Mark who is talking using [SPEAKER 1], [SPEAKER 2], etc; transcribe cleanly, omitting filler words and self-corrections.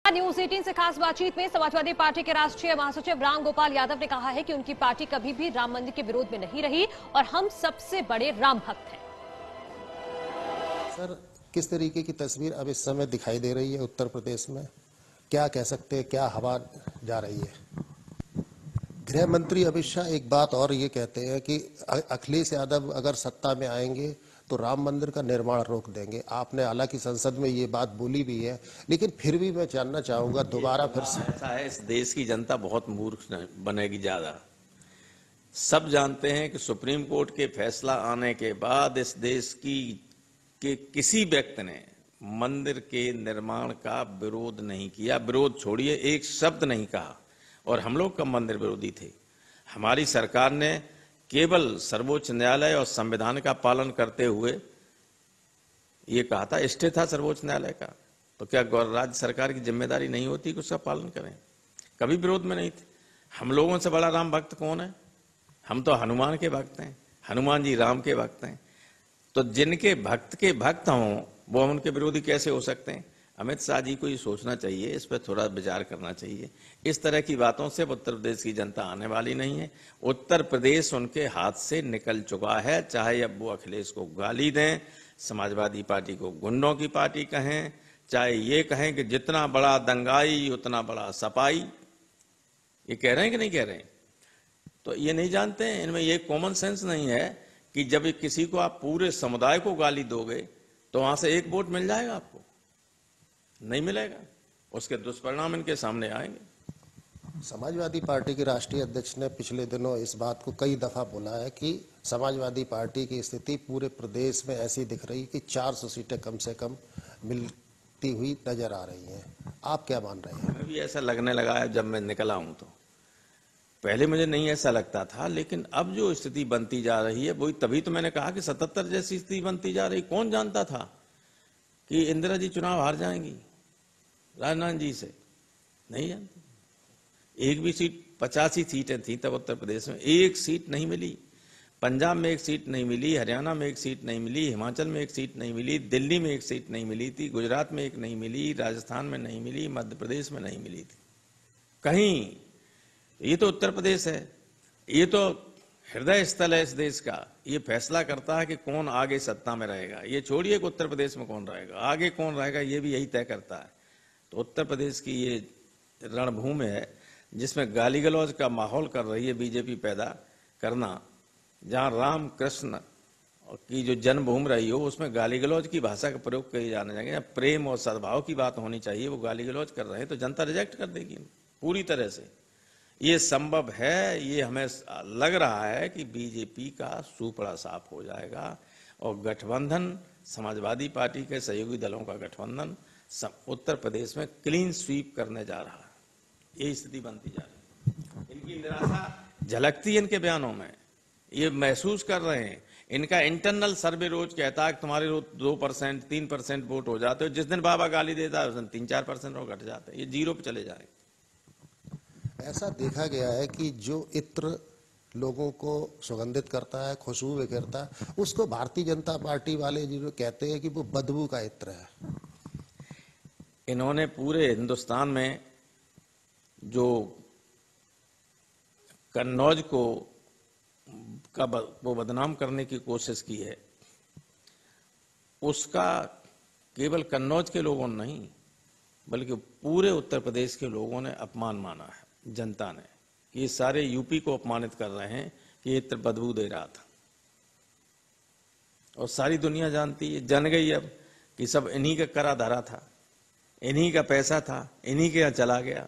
[SPEAKER 1] News 18 से खास बातचीत में समाजवादी पार्टी के राष्ट्रीय महासचिव राम गोपाल यादव ने कहा है कि उनकी पार्टी कभी भी राम मंदिर के विरोध में नहीं रही और हम सबसे बड़े राम भक्त हैं।
[SPEAKER 2] सर, किस तरीके की तस्वीर अब इस समय दिखाई दे रही है उत्तर प्रदेश में? क्या कह सकते हैं, क्या हवा जा रही है? गृह मंत्री अमित शाह एक बात और ये कहते हैं कि अखिलेश यादव अगर सत्ता में आएंगे तो राम मंदिर का निर्माण रोक देंगे। आपने हालांकि संसद में ये बात बोली भी है, लेकिन फिर भी मैं जानना चाहूंगा दोबारा फिर से।
[SPEAKER 3] ऐसा है, इस देश की जनता बहुत मूर्ख बनेगी ज्यादा। सब जानते हैं कि सुप्रीम कोर्ट के फैसला आने के बाद इस देश के किसी व्यक्ति ने मंदिर के निर्माण का विरोध नहीं किया। विरोध छोड़िए, एक शब्द नहीं कहा। और हम लोग कब मंदिर विरोधी थे? हमारी सरकार ने केवल सर्वोच्च न्यायालय और संविधान का पालन करते हुए ये कहा था, स्टे था सर्वोच्च न्यायालय का, तो क्या राज्य सरकार की जिम्मेदारी नहीं होती कि उसका पालन करें? कभी विरोध में नहीं थे। हम लोगों से बड़ा राम भक्त कौन है? हम तो हनुमान के भक्त हैं। हनुमान जी राम के भक्त हैं। तो जिनके भक्त के भक्त हों वो हम उनके विरोधी कैसे हो सकते हैं? अमित शाह जी को ये सोचना चाहिए, इस पर थोड़ा विचार करना चाहिए। इस तरह की बातों से उत्तर प्रदेश की जनता आने वाली नहीं है। उत्तर प्रदेश उनके हाथ से निकल चुका है। चाहे अब वो अखिलेश को गाली दें, समाजवादी पार्टी को गुंडों की पार्टी कहें, चाहे ये कहें कि जितना बड़ा दंगाई उतना बड़ा सपाई, ये कह रहे हैं कि नहीं कह रहे हैं? तो ये नहीं जानते हैं, इनमें ये कॉमन सेंस नहीं है कि जब किसी को आप पूरे समुदाय को गाली दोगे तो वहां से एक वोट मिल जाएगा आपको? नहीं मिलेगा। उसके दुष्परिणाम इनके सामने आएंगे।
[SPEAKER 2] समाजवादी पार्टी के राष्ट्रीय अध्यक्ष ने पिछले दिनों इस बात को कई दफा बोला है कि समाजवादी पार्टी की स्थिति पूरे प्रदेश में ऐसी दिख रही कि 400 सीटें कम से कम मिलती हुई नजर आ रही हैं। आप क्या मान रहे हैं?
[SPEAKER 3] हमें भी ऐसा लगने लगा है जब मैं निकला हूं। तो पहले मुझे नहीं ऐसा लगता था, लेकिन अब जो स्थिति बनती जा रही है वही, तभी तो मैंने कहा कि 77 जैसी स्थिति बनती जा रही। कौन जानता था कि इंदिरा जी चुनाव हार जाएंगी राजनाथ जी से? नहीं जानते। एक भी सीट, 85 सीटें थी तब उत्तर प्रदेश में, एक सीट नहीं मिली। पंजाब में एक सीट नहीं मिली, हरियाणा में एक सीट नहीं मिली, हिमाचल में एक सीट नहीं मिली, दिल्ली में एक सीट नहीं मिली थी, गुजरात में एक नहीं मिली, राजस्थान में नहीं मिली, मध्य प्रदेश में नहीं मिली थी कहीं। ये तो उत्तर प्रदेश है, ये तो हृदय स्थल है इस देश का। ये फैसला करता है कि कौन आगे सत्ता में रहेगा। ये छोड़िए कि उत्तर प्रदेश में कौन रहेगा, आगे कौन रहेगा ये भी यही तय करता है। तो उत्तर प्रदेश की ये रणभूमि है जिसमें गाली गलौज का माहौल कर रही है बीजेपी पैदा करना। जहां राम कृष्ण की जो जन्मभूमि रही हो उसमें गाली गलौज की भाषा का प्रयोग किए जाने जाएंगे। प्रेम और सद्भाव की बात होनी चाहिए, वो गाली गलौज कर रहे हैं तो जनता रिजेक्ट कर देगी पूरी तरह से। ये संभव है। ये हमें लग रहा है कि बीजेपी का सूपड़ा साफ हो जाएगा और गठबंधन, समाजवादी पार्टी के सहयोगी दलों का गठबंधन उत्तर प्रदेश में क्लीन स्वीप करने जा रहा है। ये स्थिति बनती जा रही है। इनकी निराशा झलकती है इनके बयानों में, ये महसूस कर रहे हैं। इनका इंटरनल सर्वे रोज कहता है कि तुम्हारे 2%, 3% वोट हो जाते हो। जिस दिन बाबा गाली देता है उस दिन 3-4% और घट जाते हैं। ये 0 पे चले जाएंगे।
[SPEAKER 2] ऐसा देखा गया है कि जो इत्र लोगों को सुगंधित करता है, खुशबू बिखेरता है, उसको भारतीय जनता पार्टी वाले जो कहते हैं कि वो बदबू का इत्र है।
[SPEAKER 3] इन्होंने पूरे हिंदुस्तान में जो कन्नौज को वो बदनाम करने की कोशिश की है, उसका केवल कन्नौज के लोगों ने नहीं बल्कि पूरे उत्तर प्रदेश के लोगों ने अपमान माना है। जनता ने कि ये सारे यूपी को अपमानित कर रहे हैं कि ये इत्र बदबू दे रहा था। और सारी दुनिया जानती है, जान गई अब कि सब इन्हीं का करा धरा था, इन्हीं का पैसा था, इन्हीं के यहाँ चला गया।